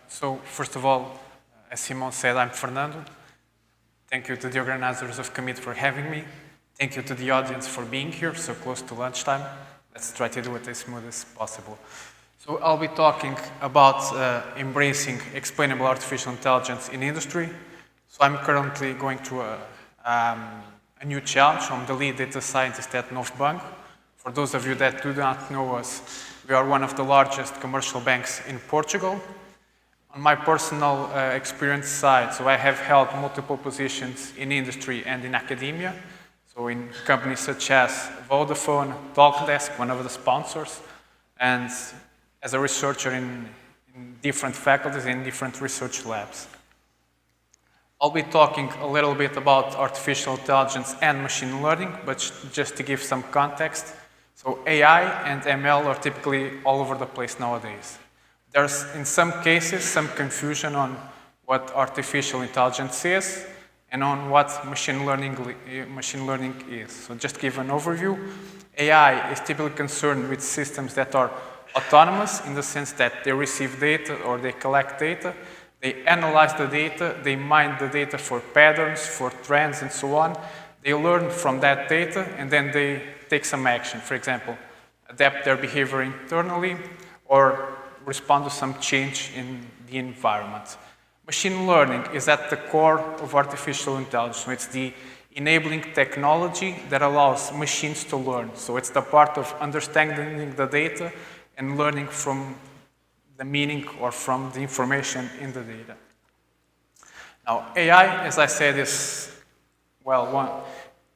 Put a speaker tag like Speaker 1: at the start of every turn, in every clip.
Speaker 1: So first of all, as Simon said, I'm Fernando. Thank you to the organizers of Commit for having me. Thank you to the audience for being here so close to lunchtime. Let's try to do it as smooth as possible. So I'll be talking about embracing explainable artificial intelligence in industry. So I'm currently going through a new challenge. I'm the lead data scientist at Novo Banco. For those of you that do not know us, we are one of the largest commercial banks in Portugal. On my personal experience side, so I have held multiple positions in industry and in academia. So in companies such as Vodafone, Talkdesk, one of the sponsors, and as a researcher in different faculties in different research labs. I'll be talking a little bit about artificial intelligence and machine learning, but just to give some context. So AI and ML are typically all over the place nowadays. There's, in some cases, some confusion on what artificial intelligence is and on what machine learning is. So just to give an overview, AI is typically concerned with systems that are autonomous in the sense that they receive data or they collect data, they analyze the data, they mine the data for patterns, for trends, and so on. They learn from that data and then they take some action. For example, adapt their behavior internally or respond to some change in the environment. Machine learning is at the core of artificial intelligence. So it's the enabling technology that allows machines to learn. So it's the part of understanding the data and learning from the meaning or from the information in the data. Now, AI, as I said, is, well,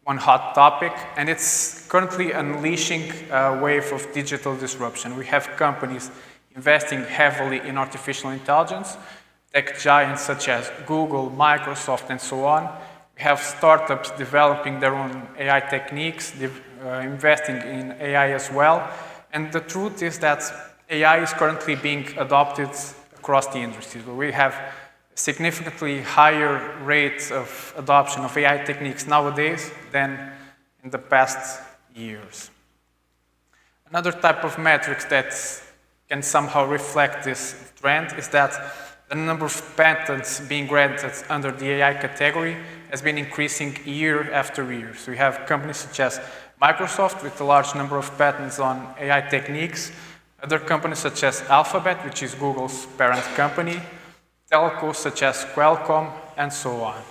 Speaker 1: one hot topic, and it's currently unleashing a wave of digital disruption. We have companies investing heavily in artificial intelligence, tech giants such as Google, Microsoft, and so on. We have startups developing their own AI techniques, investing in AI as well. And the truth is that AI is currently being adopted across the industry. We have significantly higher rates of adoption of AI techniques nowadays than in the past years. Another type of metrics that can somehow reflect this trend is that the number of patents being granted under the AI category has been increasing year after year. So we have companies such as Microsoft with a large number of patents on AI techniques, other companies such as Alphabet, which is Google's parent company, telcos such as Qualcomm, and so on.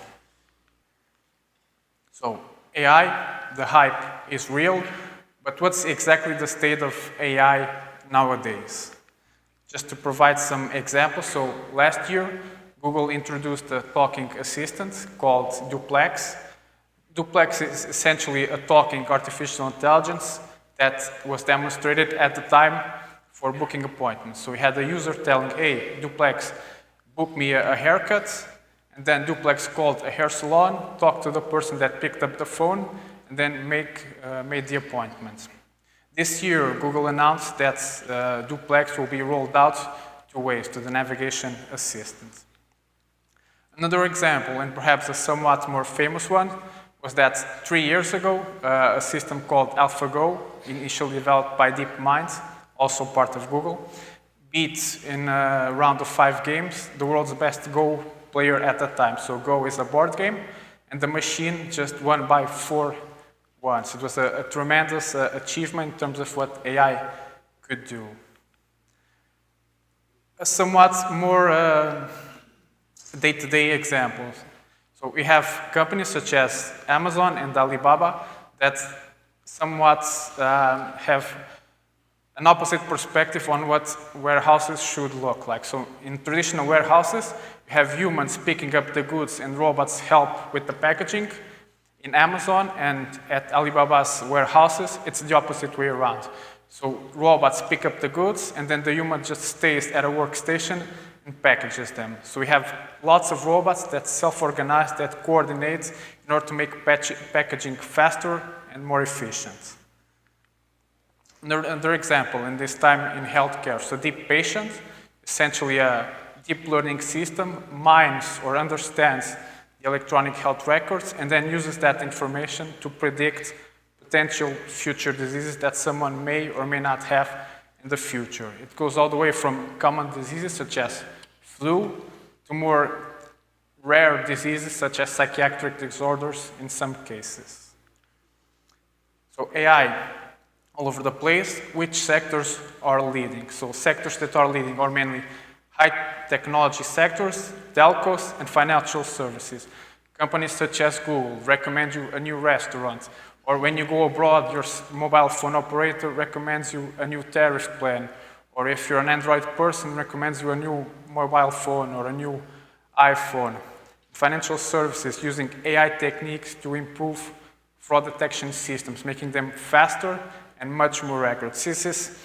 Speaker 1: So AI, the hype is real, but what's exactly the state of AI nowadays? Just to provide some examples, so last year, Google introduced a talking assistant called Duplex. Duplex is essentially a talking artificial intelligence that was demonstrated at the time for booking appointments. So we had a user telling, hey, Duplex, book me a haircut, and then Duplex called a hair salon, talked to the person that picked up the phone, and then made the appointment. This year, Google announced that Duplex will be rolled out to Waze, to the navigation assistant. Another example, and perhaps a somewhat more famous one, was that 3 years ago, a system called AlphaGo, initially developed by DeepMind, also part of Google, beat in a round of 5 games the world's best Go player at the time. So Go is a board game, and the machine just won by 4-1. So it was a tremendous achievement in terms of what AI could do. A somewhat more day-to-day example. So we have companies such as Amazon and Alibaba that somewhat have an opposite perspective on what warehouses should look like. So in traditional warehouses, you have humans picking up the goods and robots help with the packaging. In Amazon and at Alibaba's warehouses, it's the opposite way around. So robots pick up the goods and then the human just stays at a workstation and packages them. So we have lots of robots that self-organize, that coordinate in order to make packaging faster and more efficient. Another example, in this time in healthcare. So Deep Patient, essentially a deep learning system, mines or understands the electronic health records and then uses that information to predict potential future diseases that someone may or may not have in the future. It goes all the way from common diseases such as flu to more rare diseases such as psychiatric disorders in some cases. So AI all over the place. Which sectors are leading? So sectors that are leading are mainly high technology sectors, telcos, and financial services. Companies such as Google recommend you a new restaurant, or when you go abroad, your mobile phone operator recommends you a new tariff plan, or if you're an Android person, recommends you a new mobile phone or a new iPhone. Financial services using AI techniques to improve fraud detection systems, making them faster and much more accurate. This is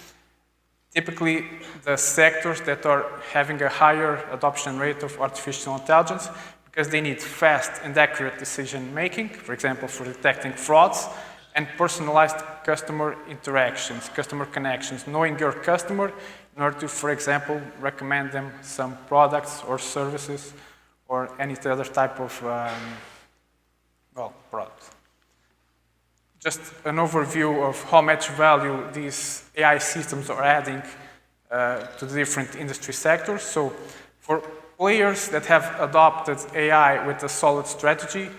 Speaker 1: typically the sectors that are having a higher adoption rate of artificial intelligence because they need fast and accurate decision making, for example, for detecting frauds, and personalized customer interactions, customer connections, knowing your customer in order to, for example, recommend them some products or services or any other type of, product. Just an overview of how much value these AI systems are adding to the different industry sectors. So for players that have adopted AI with a solid strategy,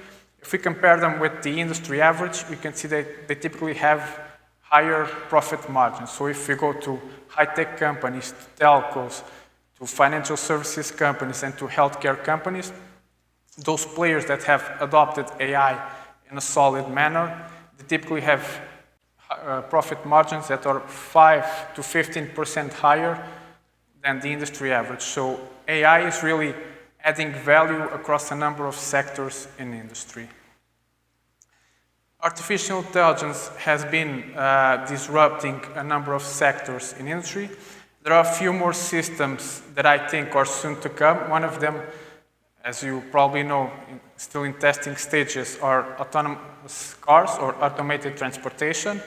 Speaker 1: if we compare them with the industry average, we can see that they typically have higher profit margins. So if we go to high-tech companies, to telcos, to financial services companies, and to healthcare companies, those players that have adopted AI in a solid manner, they typically have profit margins that are 5 to 15% higher than the industry average. So AI is really adding value across a number of sectors in the industry. Artificial intelligence has been disrupting a number of sectors in industry. There are a few more systems that I think are soon to come. One of them, as you probably know, still in testing stages, are autonomous cars or automated transportation.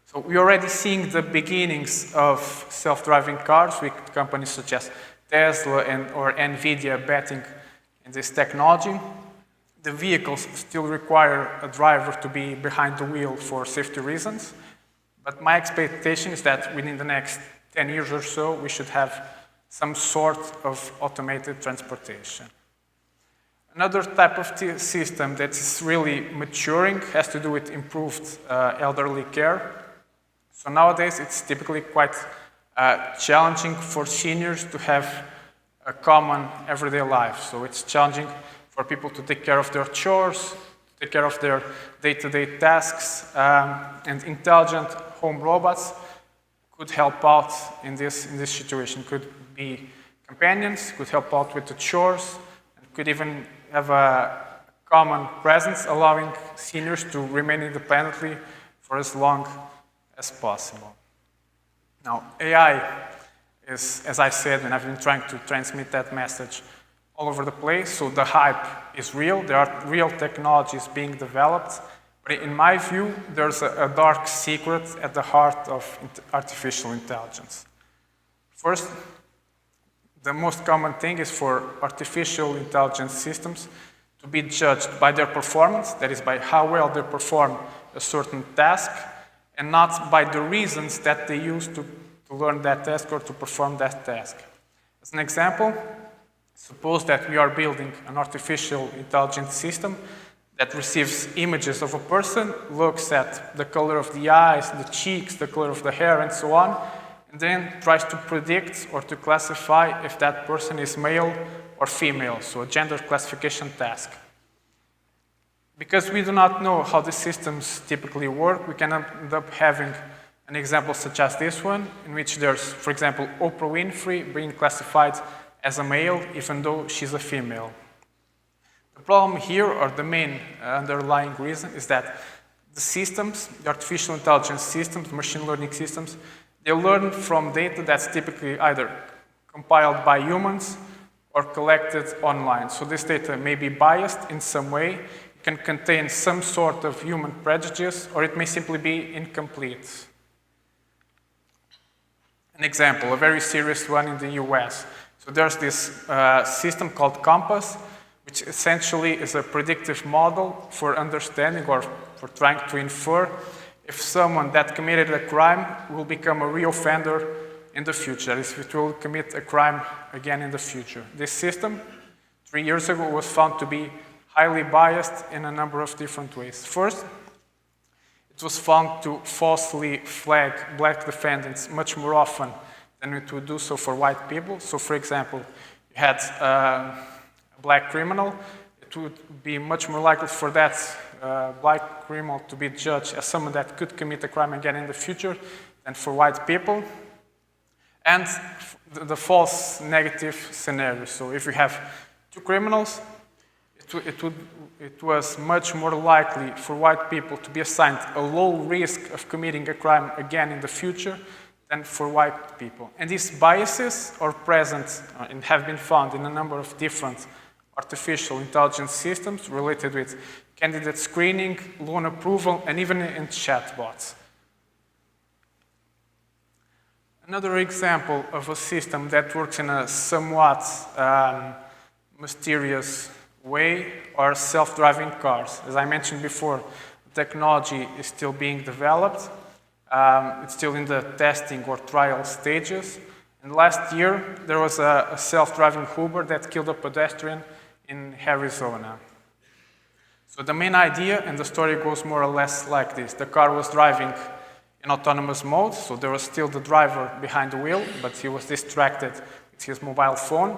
Speaker 1: So we're already seeing the beginnings of self-driving cars with companies such as Tesla or NVIDIA betting in this technology. The vehicles still require a driver to be behind the wheel for safety reasons. But my expectation is that within the next 10 years or so, we should have some sort of automated transportation. Another type of system that is really maturing has to do with improved elderly care. So nowadays, it's typically quite challenging for seniors to have a common everyday life. So it's challenging for people to take care of their chores, to take care of their day-to-day tasks, and intelligent home robots could help out in this situation. Could be companions, could help out with the chores, and could even have a common presence, allowing seniors to remain independently for as long as possible. Now, AI is, as I said, and I've been trying to transmit that message all over the place, so the hype is real. There are real technologies being developed, but in my view, there's a dark secret at the heart of artificial intelligence. First, the most common thing is for artificial intelligence systems to be judged by their performance, that is, by how well they perform a certain task, and not by the reasons that they use to learn that task or to perform that task. As an example, suppose that we are building an artificial intelligence system that receives images of a person, looks at the color of the eyes, the cheeks, the color of the hair, and so on, and then tries to predict or to classify if that person is male or female, so a gender classification task. Because we do not know how the systems typically work, we can end up having an example such as this one, in which there's, for example, Oprah Winfrey being classified as a male, even though she's a female. The problem here, or the main underlying reason, is that the systems, the artificial intelligence systems, machine learning systems, they learn from data that's typically either compiled by humans or collected online. So this data may be biased in some way, it can contain some sort of human prejudice, or it may simply be incomplete. An example, a very serious one in the US. So there's this system called Compass, which essentially is a predictive model for understanding or for trying to infer if someone that committed a crime will become a reoffender in the future, that is, it will commit a crime again in the future. This system, 3 years ago, was found to be highly biased in a number of different ways. First, it was found to falsely flag black defendants much more often than it would do so for white people. So, for example, you had a black criminal, it would be much more likely for that black criminal to be judged as someone that could commit a crime again in the future than for white people. And the false negative scenario. So if you have 2 criminals, it was much more likely for white people to be assigned a low risk of committing a crime again in the future than for white people. And these biases are present and have been found in a number of different artificial intelligence systems related with candidate screening, loan approval, and even in chatbots. Another example of a system that works in a somewhat mysterious way are self-driving cars. As I mentioned before, technology is still being developed. It's still in the testing or trial stages. And last year, there was a self-driving Uber that killed a pedestrian in Arizona. So the main idea, and the story goes more or less like this. The car was driving in autonomous mode, so there was still the driver behind the wheel, but he was distracted with his mobile phone.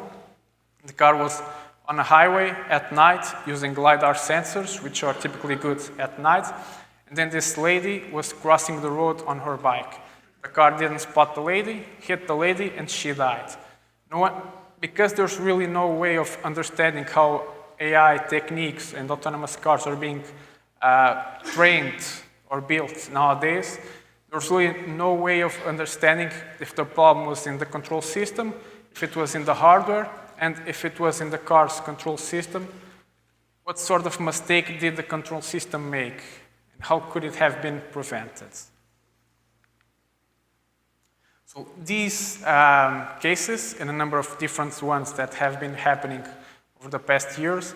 Speaker 1: The car was on a highway at night using LiDAR sensors, which are typically good at night. And then this lady was crossing the road on her bike. The car didn't spot the lady, hit the lady, and she died. Because there's really no way of understanding how AI techniques and autonomous cars are being trained or built nowadays, there's really no way of understanding if the problem was in the control system, if it was in the hardware, and if it was in the car's control system, what sort of mistake did the control system make, and how could it have been prevented? So these cases, and a number of different ones that have been happening over the past years,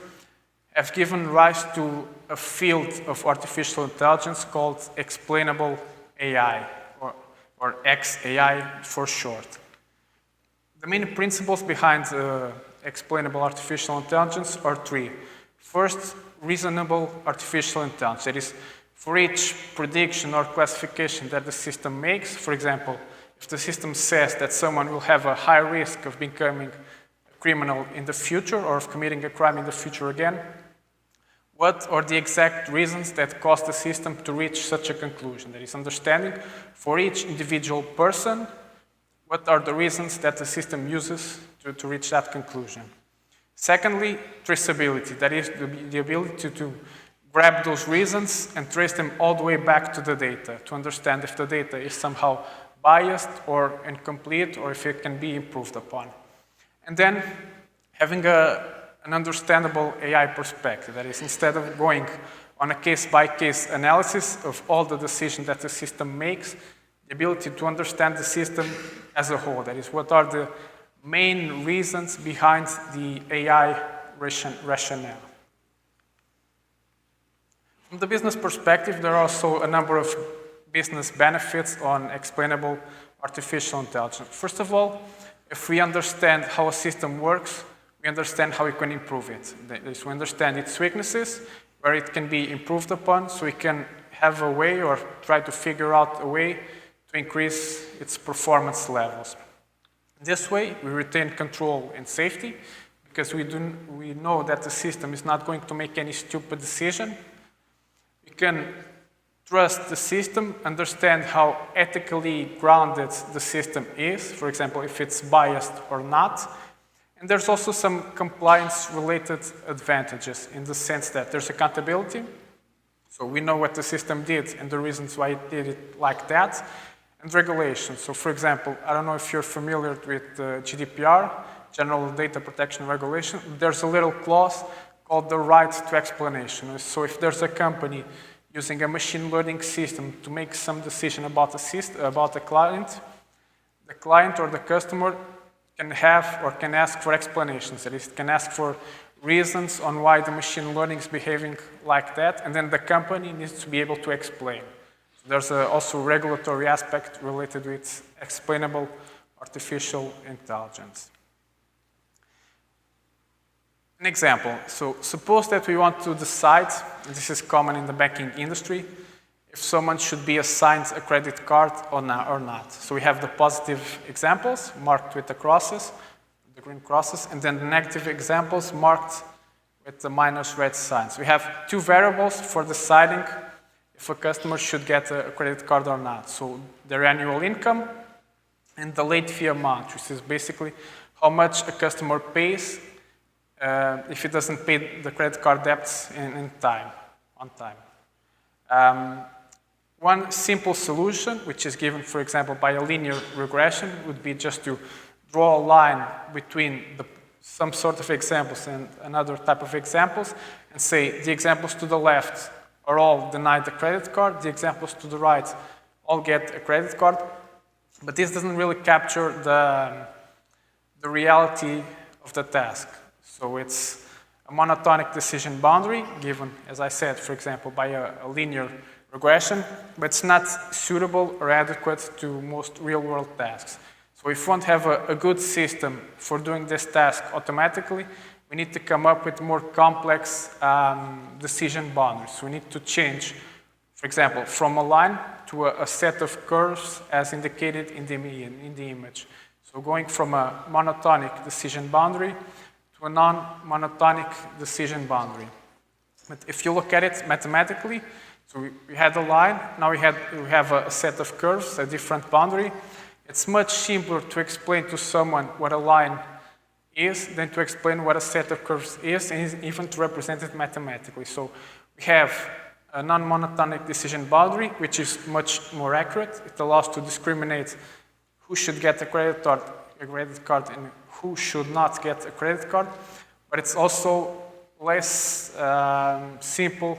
Speaker 1: have given rise to a field of artificial intelligence called Explainable AI, or XAI for short. The main principles behind explainable artificial intelligence are 3. First, reasonable artificial intelligence. That is, for each prediction or classification that the system makes, for example, if the system says that someone will have a high risk of becoming a criminal in the future or of committing a crime in the future again, what are the exact reasons that cause the system to reach such a conclusion? That is, understanding for each individual person, what are the reasons that the system uses to reach that conclusion? Secondly, traceability. That is, the ability to grab those reasons and trace them all the way back to the data to understand if the data is somehow biased or incomplete or if it can be improved upon. And then having an understandable AI perspective. That is, instead of going on a case-by-case analysis of all the decisions that the system makes, the ability to understand the system as a whole. That is, what are the main reasons behind the AI rationale. From the business perspective, there are also a number of business benefits on explainable artificial intelligence. First of all, if we understand how a system works, we understand how we can improve it. That is, we understand its weaknesses, where it can be improved upon, so we can have a way or try to figure out a way to increase its performance levels. This way, we retain control and safety, because we know that the system is not going to make any stupid decision. We can trust the system, understand how ethically grounded the system is, for example, if it's biased or not. And there's also some compliance-related advantages in the sense that there's accountability. So we know what the system did and the reasons why it did it like that. And regulation. So for example, I don't know if you're familiar with GDPR, General Data Protection Regulation. There's a little clause called the right to explanation. So if there's a company using a machine learning system to make some decision about a client, the client or the customer can have or can ask for explanations. That is, it can ask for reasons on why the machine learning is behaving like that, and then the company needs to be able to explain. So there's also a regulatory aspect related with explainable artificial intelligence. An example, so suppose that we want to decide, and this is common in the banking industry, if someone should be assigned a credit card or not. So we have the positive examples marked with the crosses, the green crosses, and then the negative examples marked with the minus red signs. We have two variables for deciding if a customer should get a credit card or not. So their annual income and the late fee amount, which is basically how much a customer pays if he doesn't pay the credit card debts on time. One simple solution, which is given, for example, by a linear regression, would be just to draw a line between some sort of examples and another type of examples, and say the examples to the left are all denied the credit card, the examples to the right all get a credit card, but this doesn't really capture the reality of the task. So it's a monotonic decision boundary given, as I said, for example, by a linear regression, but it's not suitable or adequate to most real-world tasks. So if we want to have a good system for doing this task automatically, we need to come up with more complex decision boundaries. So we need to change, for example, from a line to a set of curves as indicated in the image. So going from a monotonic decision boundary to a non-monotonic decision boundary. But if you look at it mathematically, so we had a line, now we have a set of curves, a different boundary. It's much simpler to explain to someone what a line is than to explain what a set of curves is, and even to represent it mathematically. So we have a non-monotonic decision boundary, which is much more accurate. It allows to discriminate who should get a credit card and who should not get a credit card, but it's also less simple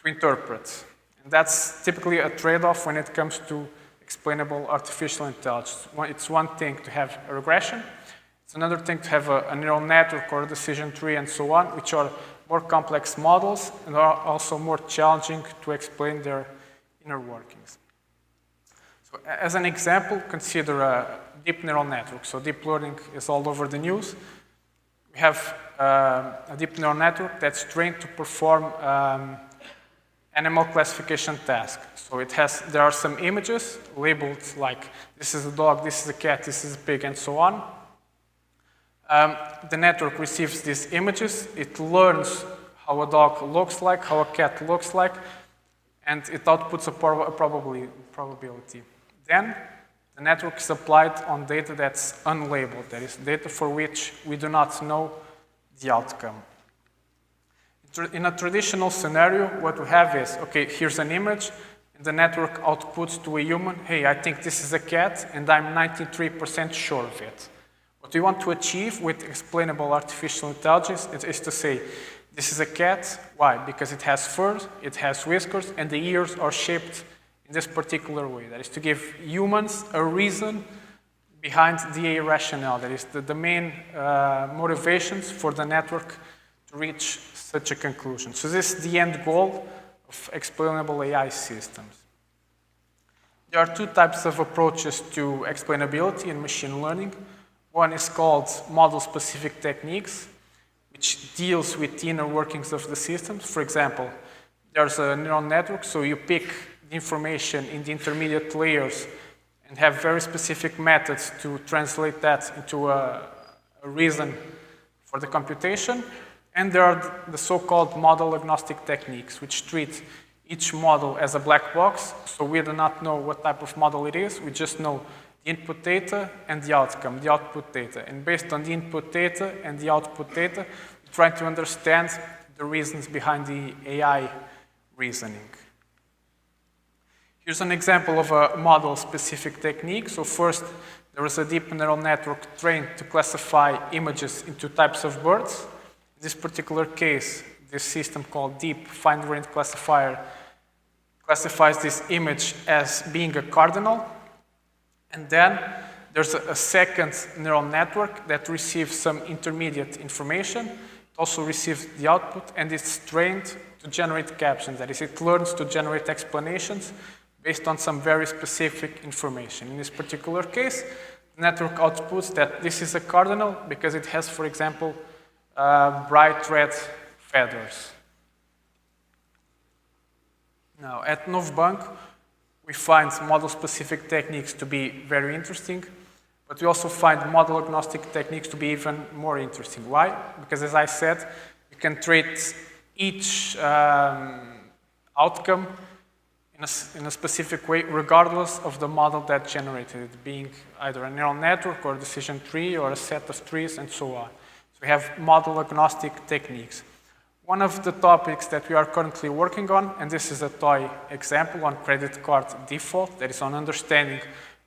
Speaker 1: to interpret. And that's typically a trade-off when it comes to explainable artificial intelligence. It's one thing to have a regression. It's another thing to have a neural network or a decision tree and so on, which are more complex models and are also more challenging to explain their inner workings. So as an example, consider a deep neural network. So deep learning is all over the news. We have a deep neural network that's trained to perform animal classification task. So there are some images labeled like this is a dog, this is a cat, this is a pig, and so on. The network receives these images, it learns how a dog looks like, how a cat looks like, and it outputs a probability. Then the network is applied on data that's unlabeled, that is data for which we do not know the outcome. In a traditional scenario, what we have is, okay, here's an image, and the network outputs to a human, hey, I think this is a cat, and I'm 93% sure of it. What we want to achieve with explainable artificial intelligence is to say, this is a cat. Why? Because it has fur, it has whiskers, and the ears are shaped in this particular way. That is to give humans a reason behind the AI rationale. That is the main motivations for the network to reach such a conclusion. So this is the end goal of explainable AI systems. There are two types of approaches to explainability in machine learning. One is called model-specific techniques, which deals with the inner workings of the systems. For example, there's a neural network, so you pick the information in the intermediate layers and have very specific methods to translate that into a reason for the computation. And there are the so-called model-agnostic techniques, which treat each model as a black box, so we do not know what type of model it is, we just know the input data and the outcome, the output data. And based on the input data and the output data, we try to understand the reasons behind the AI reasoning. Here's an example of a model-specific technique. So first, there is a deep neural network trained to classify images into types of birds. In this particular case, this system called Deep Fine-Grained Classifier classifies this image as being a cardinal. And then there's a second neural network that receives some intermediate information. It also receives the output, and it's trained to generate captions. That is, it learns to generate explanations based on some very specific information. In this particular case, the network outputs that this is a cardinal because it has, for example, bright red feathers. Now, at Novo Banco, we find model-specific techniques to be very interesting, but we also find model-agnostic techniques to be even more interesting. Why? Because, as I said, you can treat each outcome in a specific way, regardless of the model that generated it, being either a neural network or a decision tree or a set of trees and so on. So we have model-agnostic techniques. One of the topics that we are currently working on, and this is a toy example on credit card default, that is on understanding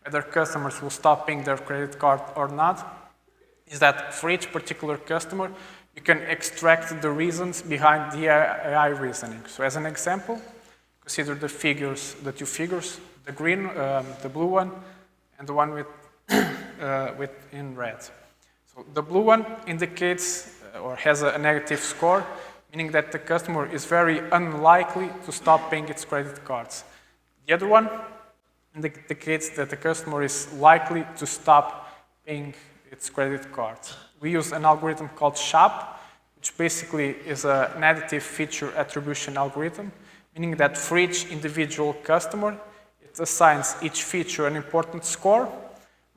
Speaker 1: whether customers will stop paying their credit card or not, is that for each particular customer, you can extract the reasons behind the AI reasoning. So as an example, consider the figures, the two figures, the green, the blue one, and the one with in red. So the blue one indicates or has a negative score, meaning that the customer is very unlikely to stop paying its credit cards. The other one indicates that the customer is likely to stop paying its credit cards. We use an algorithm called SHAP, which basically is an additive feature attribution algorithm, meaning that for each individual customer, it assigns each feature an important score,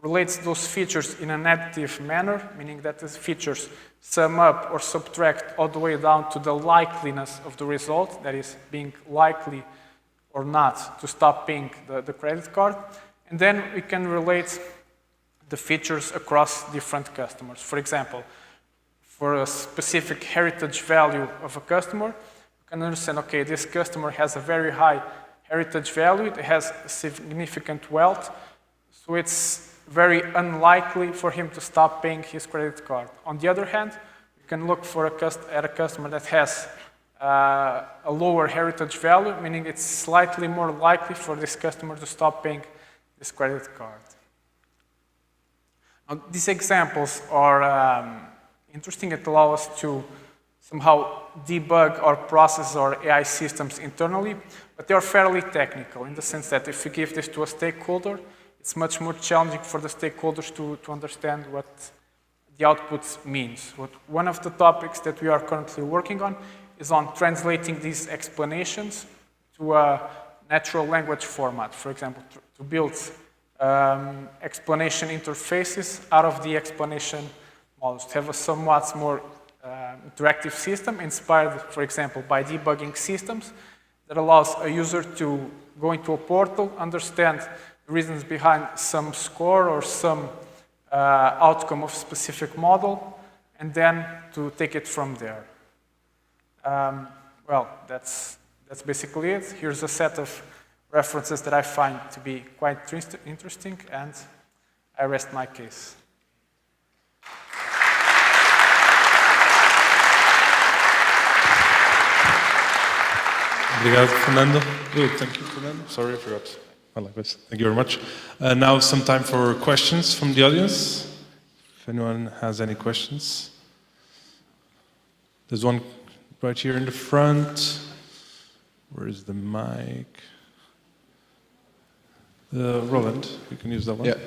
Speaker 1: relates those features in an additive manner, meaning that the features sum up or subtract all the way down to the likeliness of the result, that is, being likely or not to stop paying the credit card. And then we can relate the features across different customers. For example, for a specific heritage value of a customer, you can understand, okay, this customer has a very high heritage value, it has significant wealth, so it's very unlikely for him to stop paying his credit card. On the other hand, you can look at a customer that has a lower heritage value, meaning it's slightly more likely for this customer to stop paying this credit card. Now, these examples are interesting. It allows us to somehow debug or process our AI systems internally, but they are fairly technical in the sense that if you give this to a stakeholder, it's much more challenging for the stakeholders to understand what the output means. One of the topics that we are currently working on is on translating these explanations to a natural language format. For example, to build explanation interfaces out of the explanation models, to have a somewhat more interactive system inspired, for example, by debugging systems that allows a user to go into a portal, understand the reasons behind some score or some outcome of a specific model, and then to take it from there. Well, that's basically it. Here's a set of references that I find to be quite interesting, and I rest my case.
Speaker 2: Obrigado, Fernando. Oh, thank you, Fernando. Sorry, I forgot. I like this. Thank you very much. Now some time for questions from the audience. If anyone has any questions. There's one right here in the front. Where is the mic? Roland, you can use that one.
Speaker 3: Yeah.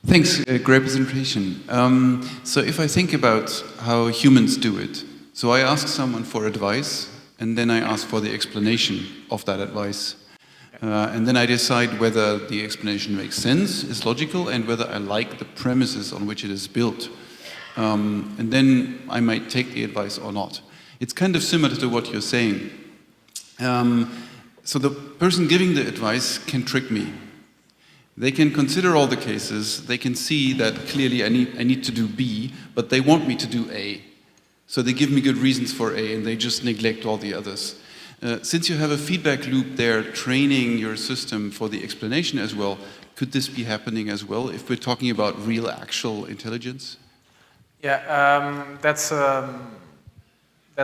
Speaker 3: Thanks, great presentation. So if I think about how humans do it, so I ask someone for advice, and then I ask for the explanation of that advice. And then I decide whether the explanation makes sense, is logical, and whether I like the premises on which it is built. And then I might take the advice or not. It's kind of similar to what you're saying. So the person giving the advice can trick me. They can consider all the cases. They can see that clearly I need to do B, but they want me to do A. So they give me good reasons for A, and they just neglect all the others. Since you have a feedback loop there training your system for the explanation as well, could this be happening as well if we're talking about real actual intelligence?
Speaker 1: Yeah, that's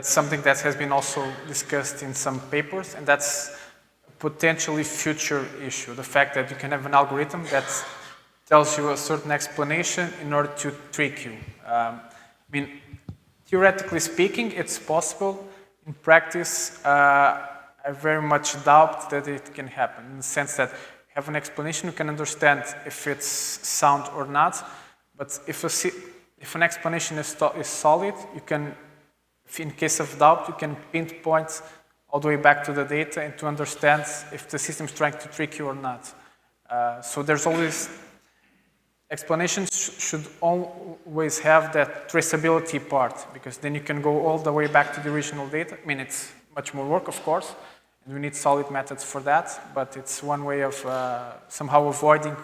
Speaker 1: something that has been also discussed in some papers, and that's a potentially future issue. The fact that you can have an algorithm that tells you a certain explanation in order to trick you. I mean, theoretically speaking, it's possible. In practice, I very much doubt that it can happen, in the sense that you have an explanation, you can understand if it's sound or not. But if an explanation is solid, you can, if in case of doubt, you can pinpoint all the way back to the data and to understand if the system is trying to trick you or not. So there's always, explanations should always have that traceability part, because then you can go all the way back to the original data. I mean, it's much more work, of course, and we need solid methods for that, but it's one way of somehow avoiding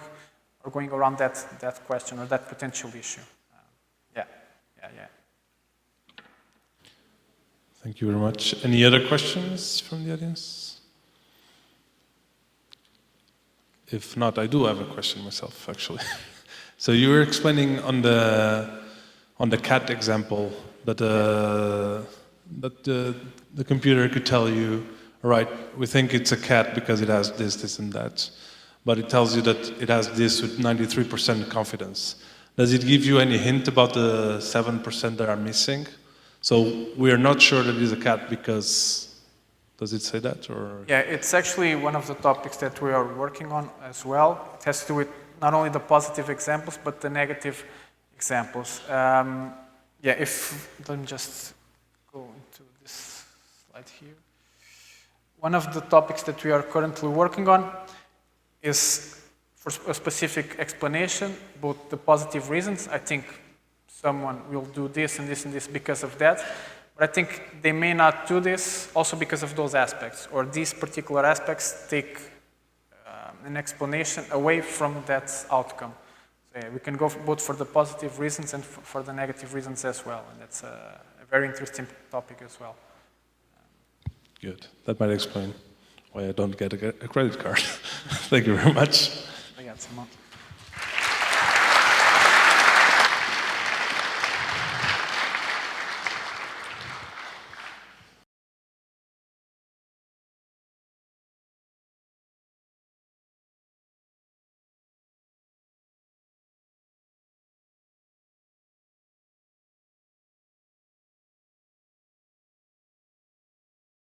Speaker 1: or going around that question or that potential issue. Yeah.
Speaker 2: Thank you very much. Any other questions from the audience? If not, I do have a question myself, actually. So you were explaining on the cat example that the computer could tell you, all right, we think it's a cat because it has this, this, and that, but it tells you that it has this with 93% confidence. Does it give you any hint about the 7% that are missing? So we are not sure that it is a cat because, does it say that? Or?
Speaker 1: Yeah, it's actually one of the topics that we are working on as well. It has to do with not only the positive examples, but the negative examples. Yeah, let me just go into this slide here. One of the topics that we are currently working on is for a specific explanation, both the positive reasons. I think someone will do this and this and this because of that. But I think they may not do this also because of those aspects, or these particular aspects take an explanation away from that outcome. So yeah, we can go both for the positive reasons and for the negative reasons as well. And that's a very interesting topic as well.
Speaker 2: Good. That might explain why I don't get a credit card. Thank you very much.
Speaker 1: Obrigado, Simão.